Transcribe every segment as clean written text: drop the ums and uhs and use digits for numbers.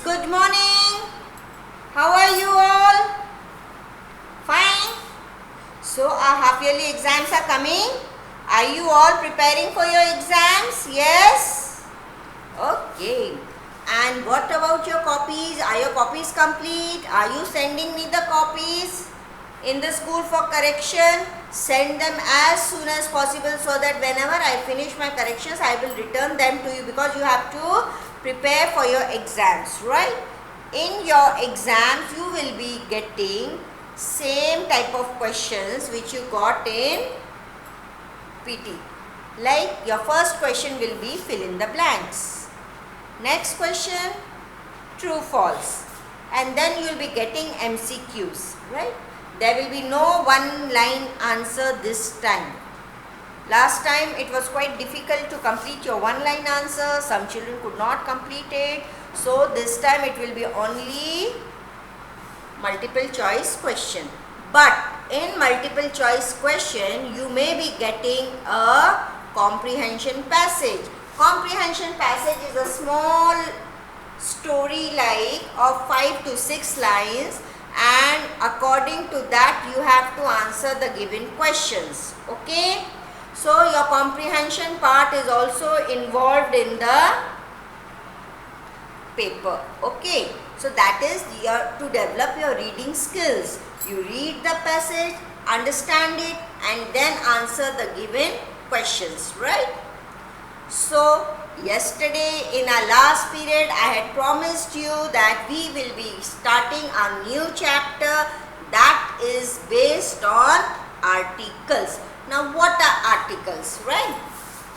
good morning. How are you all? Fine. So our half-yearly exams are coming. Are you all preparing for your exams? Yes? Okay. And what about your copies? Are your copies complete? Are you sending me the copies in the school for correction? Send them as soon as possible so that whenever I finish my corrections, I will return them to you, because you have to prepare for your exams, right? In your exams, you will be getting same type of questions which you got in PT. Like your first question will be fill in the blanks. Next question, true, false. And then you will be getting MCQs, right? There will be no one line answer this time. Last time it was quite difficult to complete your one line answer. Some children could not complete it. So this time it will be only multiple choice question. But in multiple choice question, you may be getting a comprehension passage. Comprehension passage is a small story like of 5 to 6 lines, and according to that you have to answer the given questions. Okay, so your comprehension part is also involved in the paper. Okay, so that is to develop your reading skills. You read the passage, understand it, and then answer the given questions, right? So yesterday in our last period, I had promised you that we will be starting a new chapter that is based on articles. Now what are articles, right?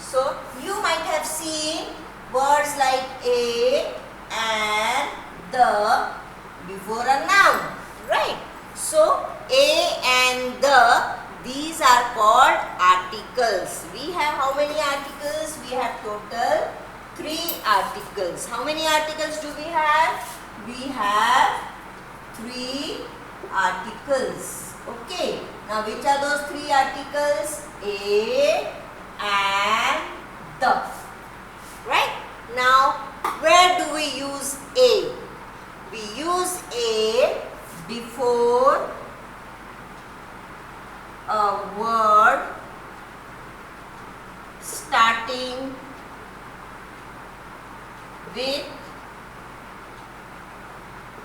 So you might have seen words like a and the before a noun, right? So a and the, these are called articles. We have how many articles? We have total 3 articles. How many articles do we have? We have 3 articles. Okay. Now which are those 3 articles? A and the. Right? Now where do we use a? We use a before a word starting with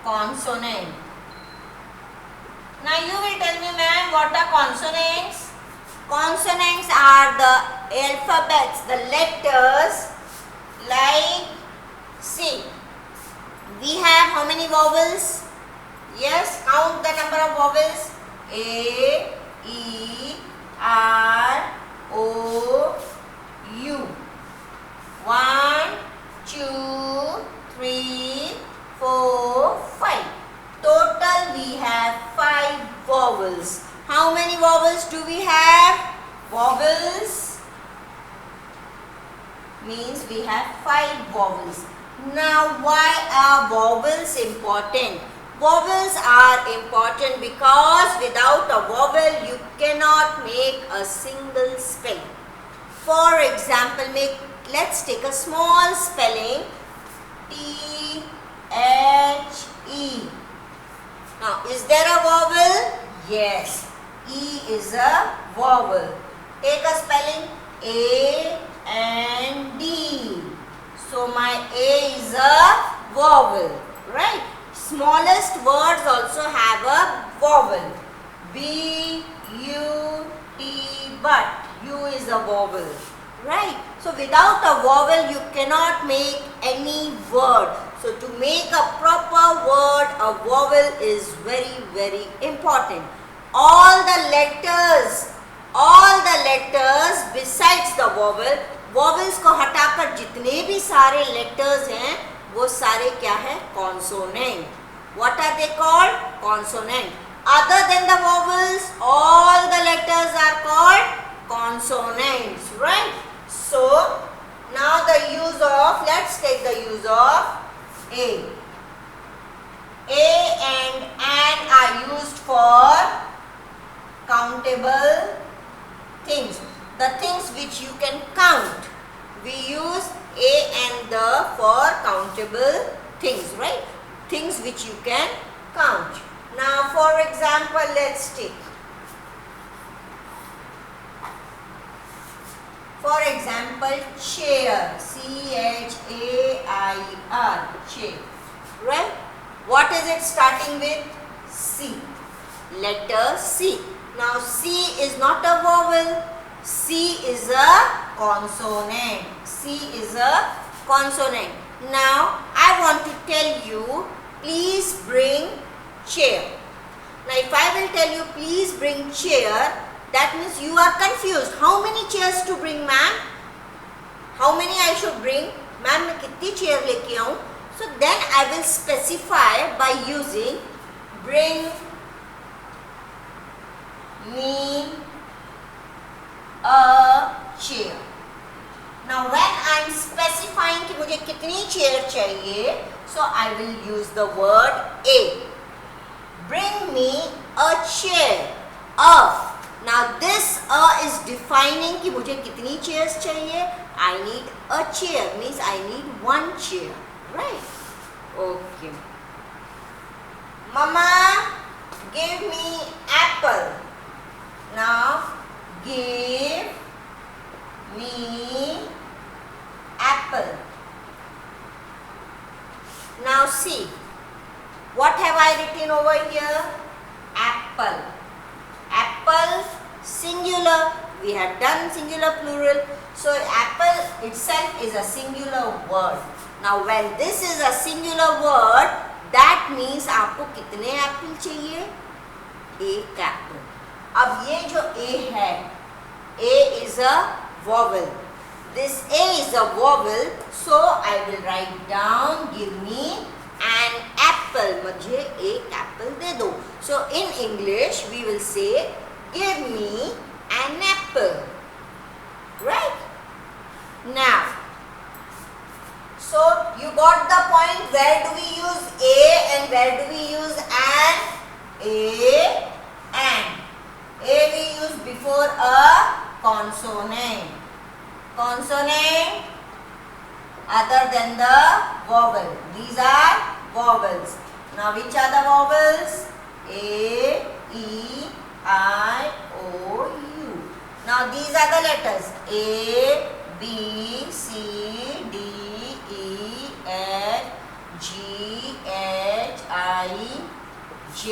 consonant. Now you will tell me, ma'am, what are consonants? Consonants are the alphabets, the letters, like, see, we have how many vowels? Yes, count the number of vowels. A, E, R, O, U. 1, 2, 3, 4, 5. Total we have 5 vowels. How many vowels do we have? Vowels means we have 5 vowels. Now why are vowels important? Vowels are important because without a vowel you cannot make a single spell. For example, let's take a small spelling, T, H, E. Now is there a vowel? Yes, E is a vowel. Take a spelling A and D. So my A is a vowel, right? Smallest words also have a vowel. B, U, T, but U is a vowel, right? So without a vowel you cannot make any word. So to make a proper word, a vowel is very, very important. All the letters besides the vowel, vowels को हटाकर जितने भी सारे letters हैं, वो सारे क्या है? Consonant. What are they called? Consonant. Other than the vowels, all the letters are called consonants, right? So now the use of, let's take the use of A. A and an are used for countable things. The things which you can count. We use a and the for countable things, right? things which you can count. Now for example, let's take. For example, chair, C-H-A-I-R, chair, right? What is it starting with? C, letter C. Now C is not a vowel, C is a consonant, C is a consonant. Now I want to tell you, please bring chair. Now if I will tell you please bring chair, that means you are confused. How many chairs to bring, ma'am? How many I should bring? Ma'am, मैं कितनी chair लेके आऊँ? So then I will specify by using bring me a chair. Now when I am specifying कि मुझे कितनी chair चाहिए, so I will use the word a. Bring me a chair. A. Now this is defining कि मुझे कितनी chairs चाहिए. I need a chair means I need one chair, right? Okay. Mama, give me apple. Now give me apple. Now see, what have I written over here? Apple. Apple singular. We have done singular plural. So apple itself is a singular word. Now when this is a singular word, that means आपको कितने apple चाहिए? एक apple. अब ये जो A है, A is a vowel. This A is a vowel, so I will write down, give me an apple. मुझे एक apple दे दो. So in English we will say, give me an apple. Right? Now, so you got the point. Where do we use A and where do we use an? A and. A we use before a consonant. Consonant other than the vowel. These are vowels. Now which are the vowels? A, E, I, O, U. Now these are the letters A, B, C, D, E, F, G, H, I, J,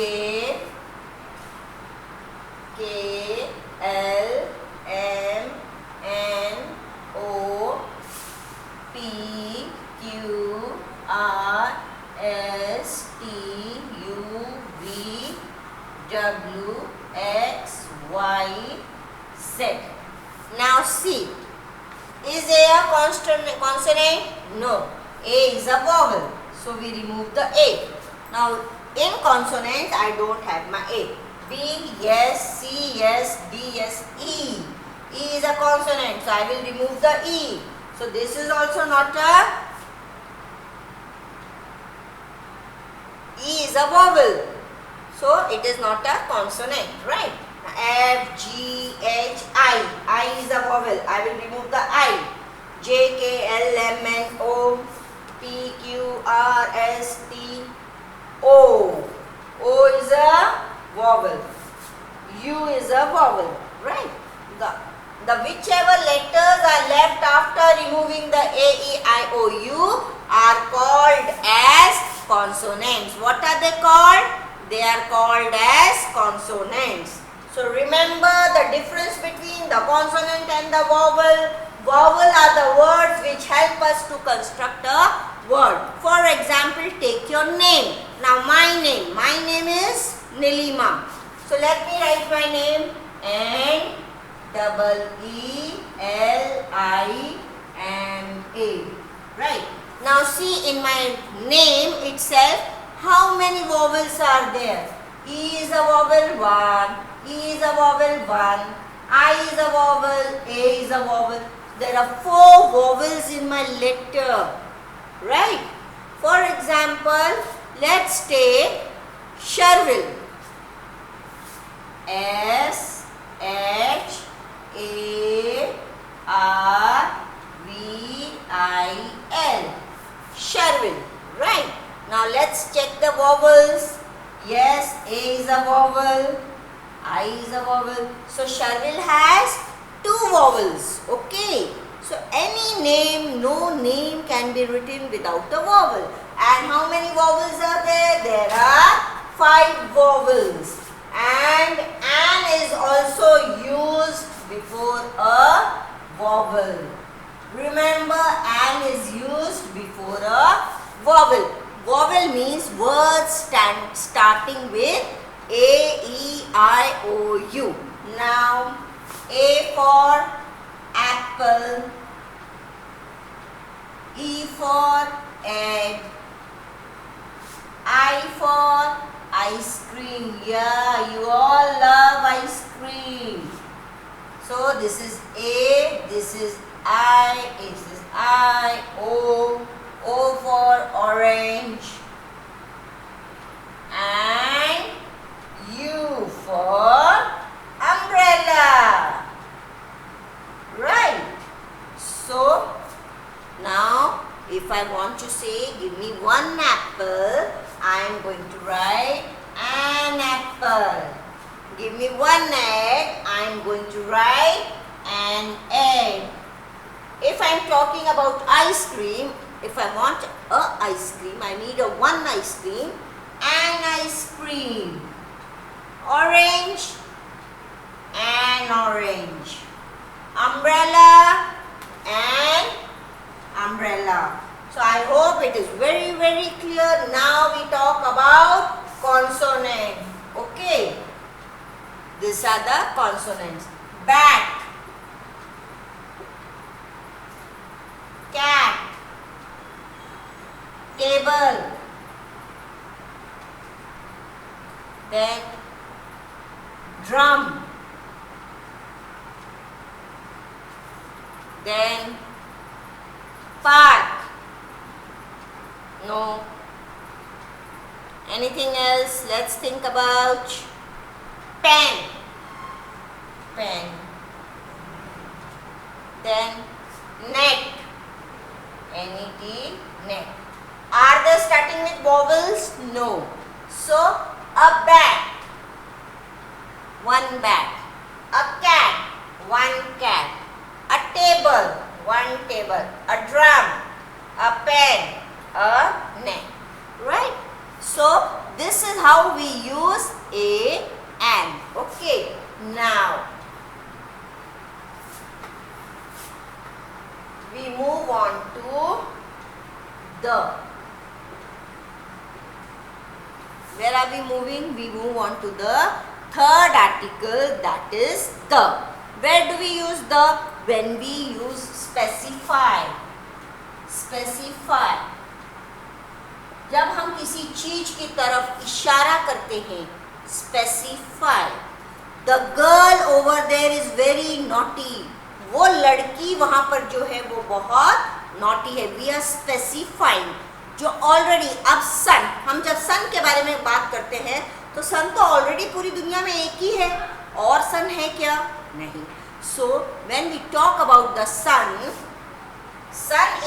K, L, M, N, O, P, Q, R, S, T, U, V, W, X, Y, Z. Now see, is A a consonant? No. A is a vowel. So we remove the A. Now in consonants I don't have my A. B, yes, C, yes, D, yes, E. E is a consonant, so I will remove the E. So this is also not a, E is a vowel. So it is not a consonant, right? F, G, H, I. I is a vowel. I will remove the I. J, K, L, M, N, O, P, Q, R, S, T, O. O is a vowel. U is a vowel, right? The whichever letters are left after removing the A, E, I, O, U are called as consonants. What are they called? They are called as consonants. So remember the difference between the consonant and the vowel. Vowel are the words which help us to construct a word. For example, take your name. Now my name is Nilima. So let me write my name. N-E-L-I-M-A. Right. Now see, in my name itself, how many vowels are there? E is a vowel 1, E is a vowel 1, I is a vowel, A is a vowel. There are 4 vowels in my letter. Right. For example, let's take Sharvil. S, H, A, R, V, I, L. Sharvil. Right. Now let's check the vowels. Yes, A is a vowel, I is a vowel. So Sharvil has 2 vowels. Okay. So any name, no name can be written without a vowel. And how many vowels are there? There are 5 vowels. And an is also used before a vowel. Remember, an is used before a vowel. Vowel means words starting with A, E, I, O, U. Now, A for apple, E for egg, I for ice cream. Yeah, you all love ice cream. So this is A, this is I, this is I, O for orange, and U for umbrella. Right. So now if I want to say give me 1 apple, I am going to write an apple. Give me 1 egg, I am going to write an egg. If I am talking about ice cream, if I want a ice cream, I need a 1 ice cream, an ice cream. Orange, an orange. Umbrella, an umbrella. So I hope it is very, very clear. Now we talk about consonant. Okay. These are the consonants. Bat, cat, table, then drum, then park. No. Anything else? Let's think about pen. Pen. Then net. N-E-T, net. Are they starting with vowels? No. So a bat, 1 bat. A cat, 1 cat. A table, 1 table. A drum, a pen, a net. Right? So this is how we use a, an. Okay. Now we move on to the. Where are we moving? We move on to the 3rd article, that is the. Where do we use the? When we use specify. Specify. जब हम किसी चीज की तरफ इशारा करते हैं, specify. The girl over there is very naughty. वो लड़की वहाँ पर जो है वो बहुत naughty है. We are specifying. जो ऑलरेडी अब सन, हम जब सन के बारे में बात करते हैं तो सन तो ऑलरेडी पूरी दुनिया में एक ही है. और सन है क्या? नहीं. So when we talk about the sun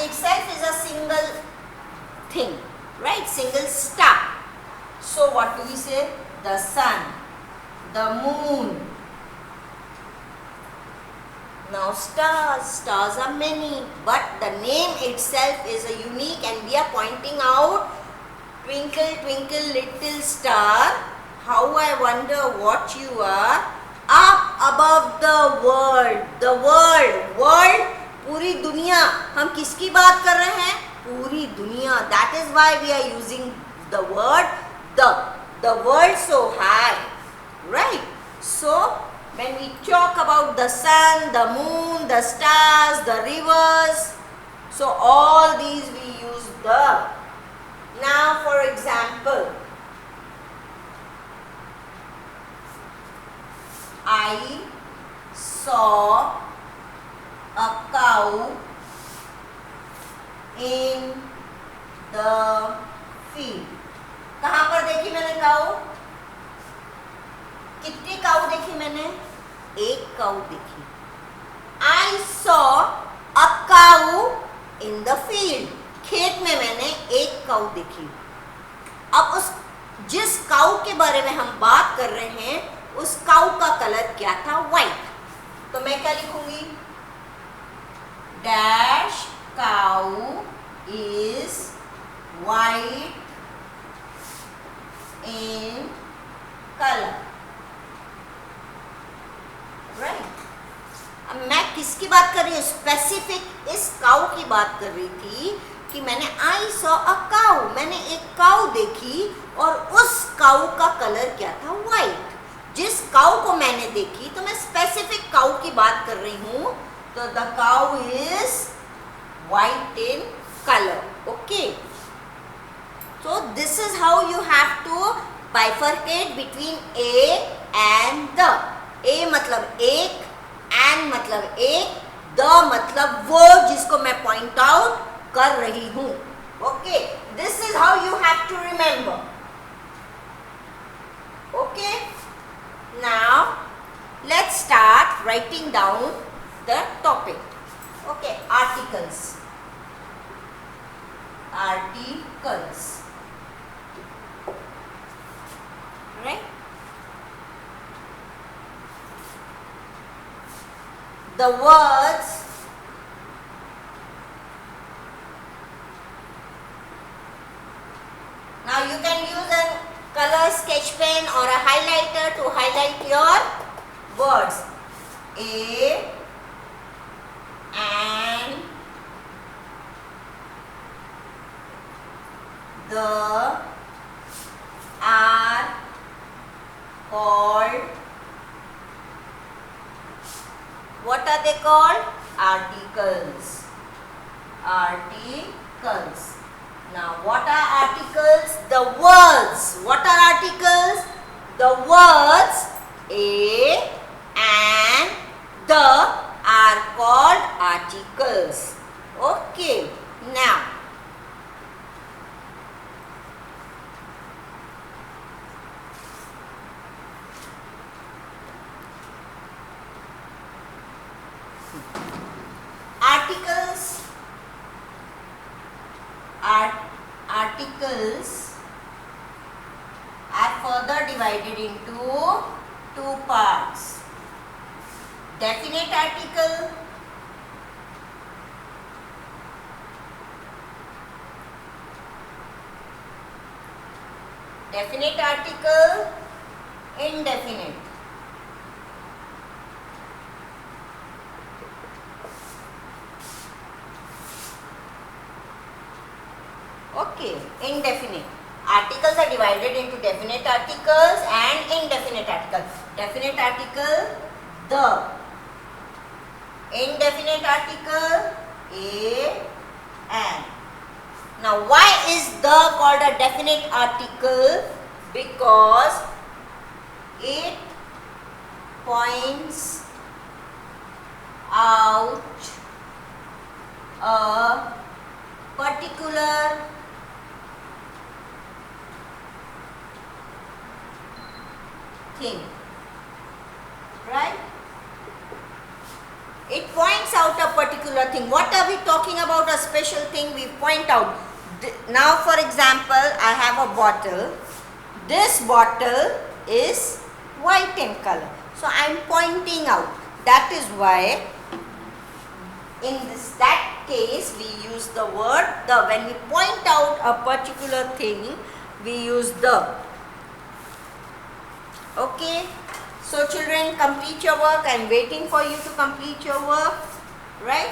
itself is a single thing, right? Single star. So what do we say? The sun, the moon. Now stars are many, but the name itself is a unique, and we are pointing out twinkle twinkle little star, how I wonder what you are, up above the world. The world पूरी दुनिया. हम किसकी बात कर रहे हैं? पूरी दुनिया. That is why we are using the word the world so high, right? So when we talk about the sun, the moon, the stars, the rivers, so all these we use the. Now for example, I saw a cow in the field. कहाँ पर देखी मैंने काऊ? कितनी काऊ देखी मैंने? एक काऊ देखी. I saw a cow in the field. खेत में मैंने एक काऊ देखी. अब उस जिस काऊ के बारे में हम बात कर रहे हैं उस काऊ का कलर क्या था? व्हाइट। तो मैं क्या लिखूंगी? Dash cow is white in colour, right. अब मैं किसकी बात कर रही हूँ? स्पेसिफिक इस काऊ की बात कर रही थी कि मैंने आई सॉ अ काऊ, मैंने एक काऊ देखी और उस काऊ का कलर क्या था? व्हाइट। जिस काऊ को मैंने देखी, तो मैं स्पेसिफिक काऊ की बात कर रही हूँ, तो the cow is white in colour, okay. So this is how you have to bifurcate between a and the. A मतलब एक, and मतलब एक, the मतलब वो जिसको मैं point out कर रही हूँ, okay. This is how you have to remember, okay. Now let's start writing down the topic, okay. Articles. Right? The words now you can use a color sketch pen or a highlighter to highlight your words. A and the are called, what are they called? Articles. Articles. Now what are articles? The words. What are articles? The words a and the are called articles, okay. Now articles are further divided into two parts. Definite article indefinite. Okay, indefinite. Articles are divided into definite articles and indefinite articles. Definite article, the. Indefinite article, a, and. Now, why is the called a definite article? Because it points out a particular thing, right? It points out a particular thing. What are we talking about? A special thing we point out. Now for example, I have a bottle. This bottle is white in color. So I am pointing out. That is why in that case we use the word the. When we point out a particular thing, we use the. Okay, so children, complete your work. I am waiting for you to complete your work, right?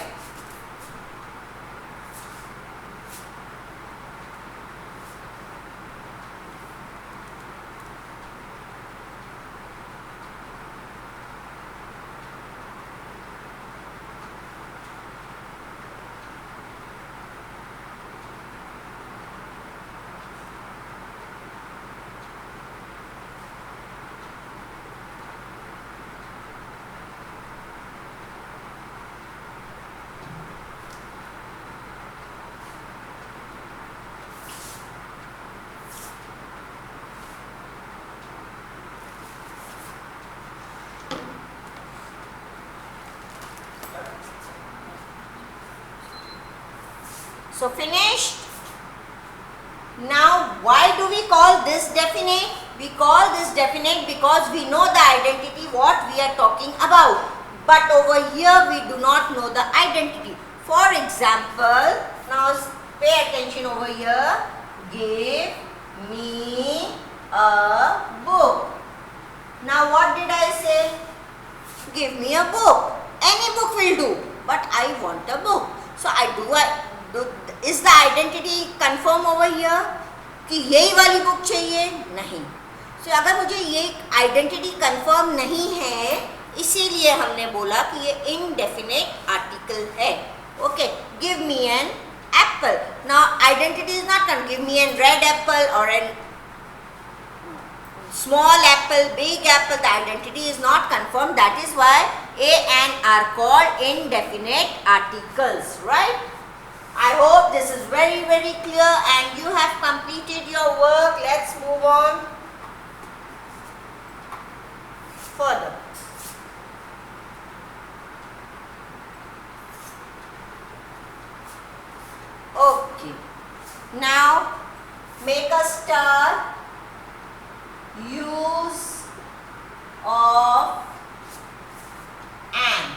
So finished? Now, why do we call this definite? We call this definite because we know the identity what we are talking about. But over here we do not know the identity. For example, now pay attention over here. Give me a book. Now what did I say? Give me a book. Any book will do. But I want a book. So is the identity confirm over here? कि यही वाली book चाहिए? नहीं. So अगर मुझे ये identity confirm नहीं है, इसीलिए हमने बोला कि ये indefinite article है. Okay, give me an apple. Now identity is not going to give me a red apple or a small apple, big apple. The identity is not confirmed. That is why a and are called indefinite articles, right? I hope this is very clear and you have completed your work. Let's move on further. Okay, now make a star. Use of an.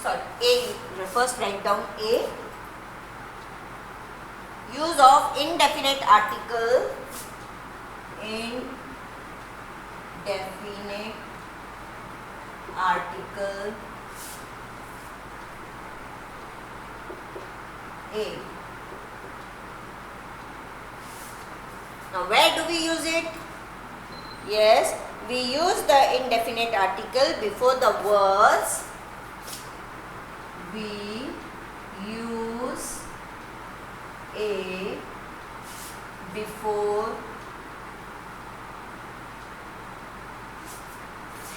Sorry, A. First write down A. Use of indefinite article. Indefinite article A. Now where do we use it? Yes, we use the indefinite article before the words. We use a before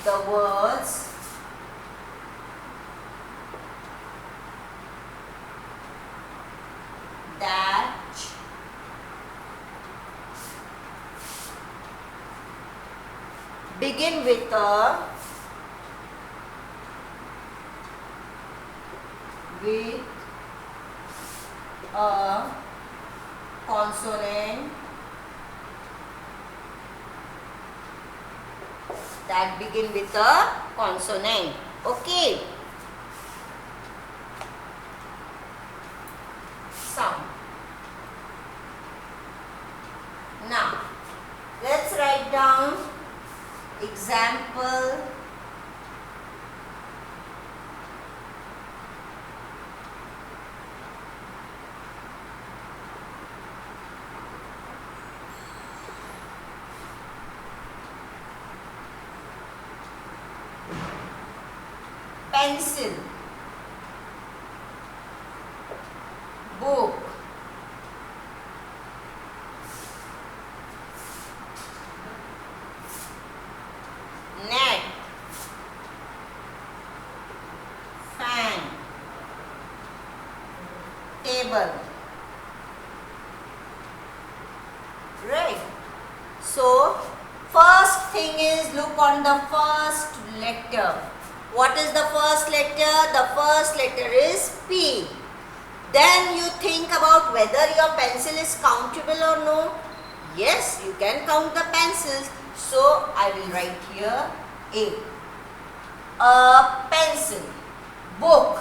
the words that begin with a consonant that begin with a consonant. Okay. Sound. Now, let's write down example. Pencil, book, net, fan, table. Right. So, first thing is look on the first letter. What is the first letter? The first letter is P. Then you think about whether your pencil is countable or no. Yes, you can count the pencils. So, I will write here A. A pencil. Book.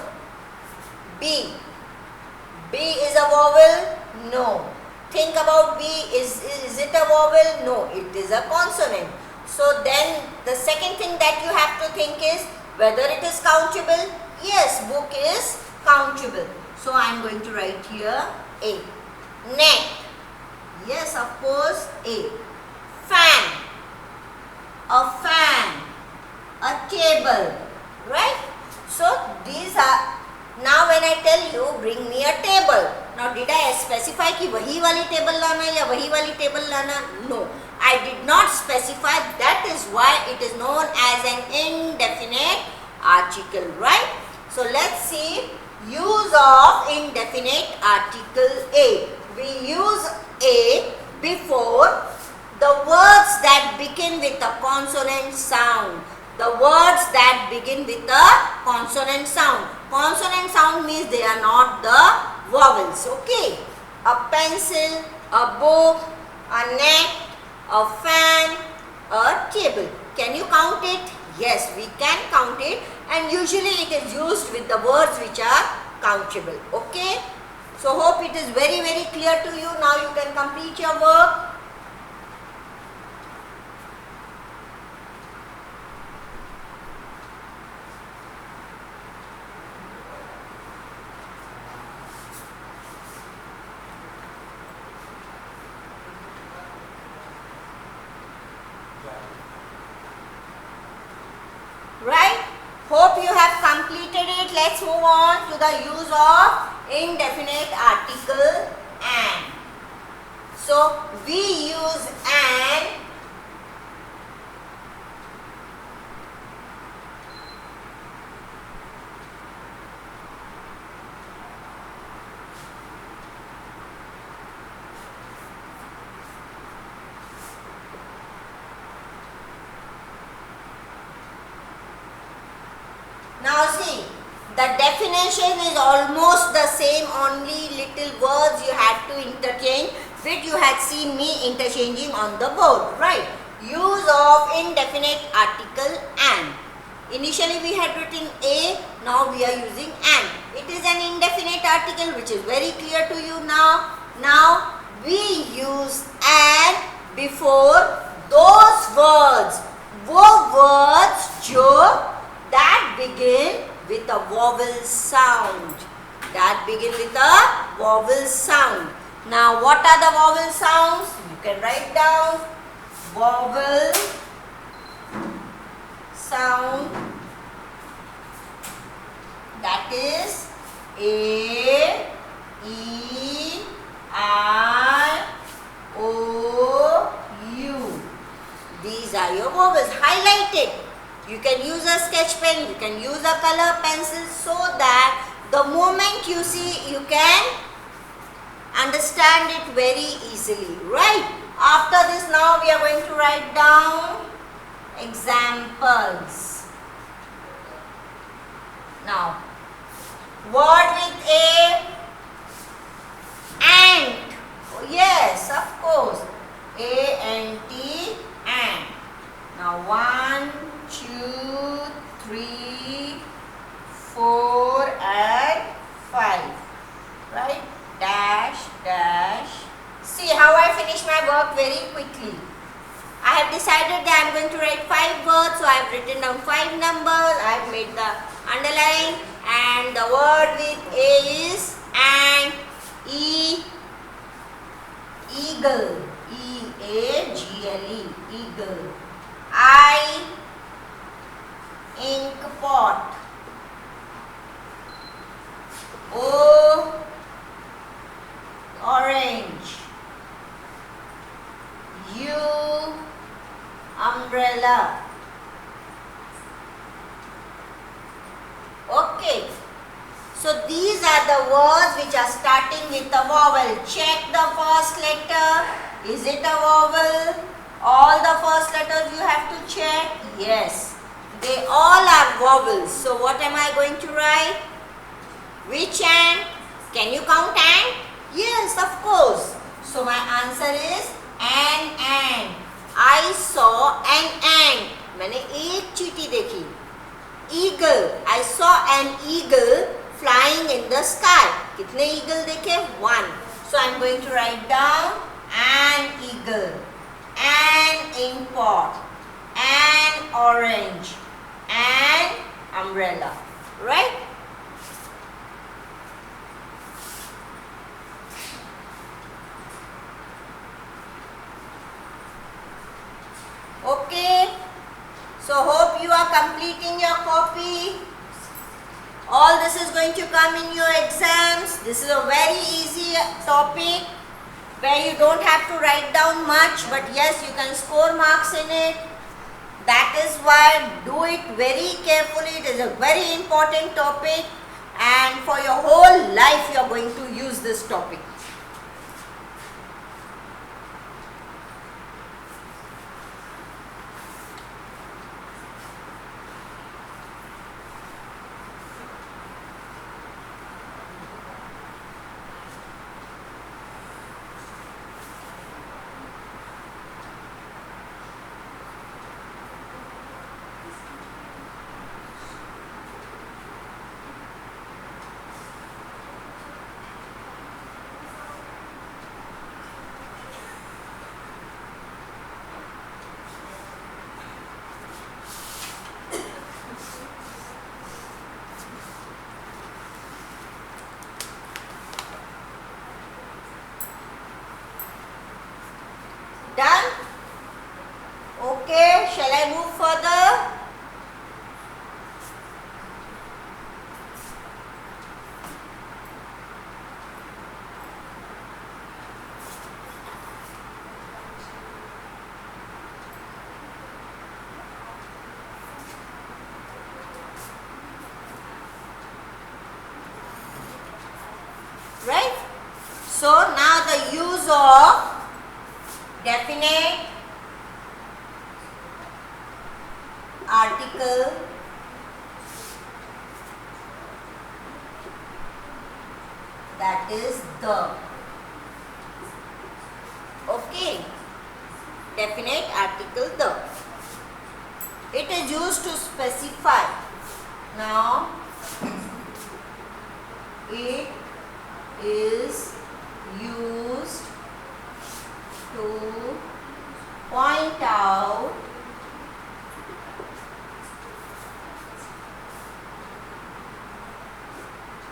B. B is a vowel? No. Think about B. Is it a vowel? No, it is a consonant. So, then the second thing that you have to think is whether it is countable. Yes, book is countable. So, I am going to write here A. Net. Yes, of course, A. Fan. A fan. A table. Right? So, these are, now when I tell you bring me a table. Now, did I specify कि वही वाली table लाना या वही वाली table लाना? No. I did not specify. That is why it is known as an indefinite article, right? So, let's see use of indefinite article A. We use A before the words that begin with a consonant sound. The words that begin with a consonant sound. Consonant sound means they are not the vowels, okay? a pencil, a book, a net, a fan, a table. Can you count it? Yes, we can count it, and usually it is used with the words which are countable. Okay? So hope it is very clear to you. Now you can complete your work. Right? Hope you have completed it. Let's move on to the use of indefinite article and. So we use and now see, the definition is almost the same, only little words you have to interchange, which you had seen me interchanging on the board, right? Use of indefinite article and. Initially we had written a, now we are using and. It is an indefinite article which is very clear to you now. Now we use and before those words, वो words जो that begin with a vowel sound. That begin with a vowel sound. Now what are the vowel sounds? You can write down vowel sound, that is A, E, I, O, U. These are your vowels. Highlight it. You can use a sketch pen, you can use a color pencil, so that the moment you see, you can understand it very easily, right? After this, now we are going to write down examples. Now, word with a, ant. Oh yes, of course. A-N-T, ant. Now 1, 2, 3, 4 and 5, right? Dash, dash. See how I finish my work very quickly. I have decided that I am going to write 5 words, so I have written down 5 numbers. I have made the underline, and the word with A is ant, E, eagle, E-A-G-L-E, eagle. I, ink pot. O, orange. U, umbrella. Okay. So these are the words which are starting with a vowel. Check the first letter. Is it a vowel? All the first letters you have to check. Yes. They all are vowels. So what am I going to write? Which ant? Can you count ant? Yes, of course. So my answer is an ant. I saw an ant. मैंने एक चींटी देखी. Eagle. I saw an eagle flying in the sky. कितने eagle देखे? 1. So I am going to write down an eagle, an ink pot, an orange, an umbrella. Right? Okay. So hope you are completing your copy. All this is going to come in your exams. This is a very easy topic where you don't have to write down much, but yes, you can score marks in it. That is why do it very carefully. It is a very important topic, and for your whole life you are going to use this topic. Done? Okay, shall I move further? Right? So now the use of definite article that is the. Okay, definite article the. It is used to specify. Now it is used to point out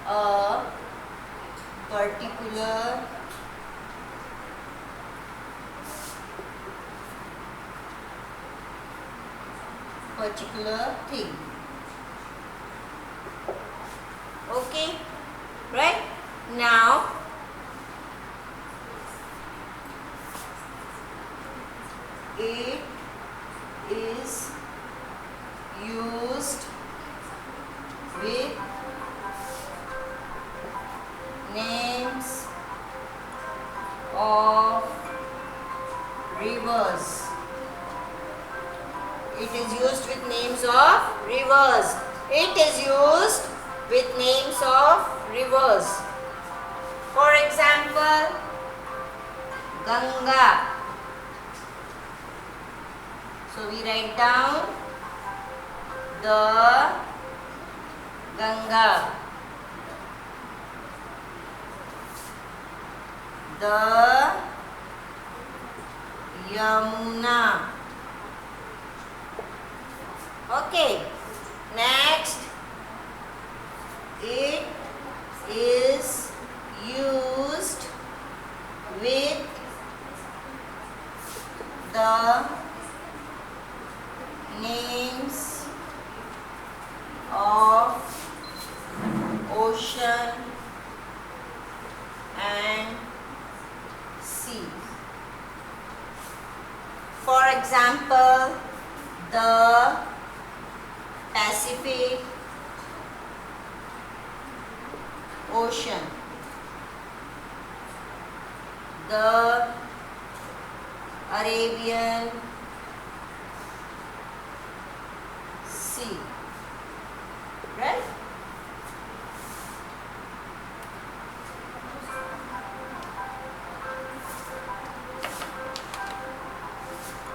a particular thing. Okay, right? Now it is used with names of rivers. It is used with names of rivers. It is used with names of rivers. For example, Ganga. So we write down the Ganga, the Yamuna. Okay, next, it is used with the names of ocean and sea. For example, the Pacific Ocean, the Arabian Sea, right?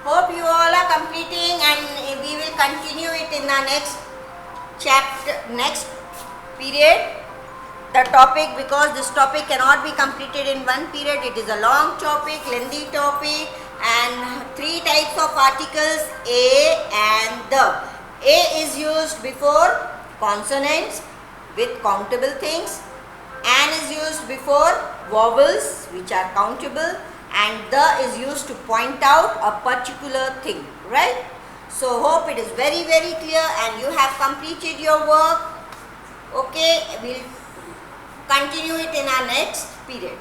Hope you all are completing, and we will continue it in the next chapter, next period. The topic, because this topic cannot be completed in one period, it is a long topic, lengthy topic, and 3 types of articles, a and the. A is used before consonants with countable things, and is used before vowels which are countable, and the is used to point out a particular thing, right? So hope it is very clear and you have completed your work. Okay, we'll continue it in our next period.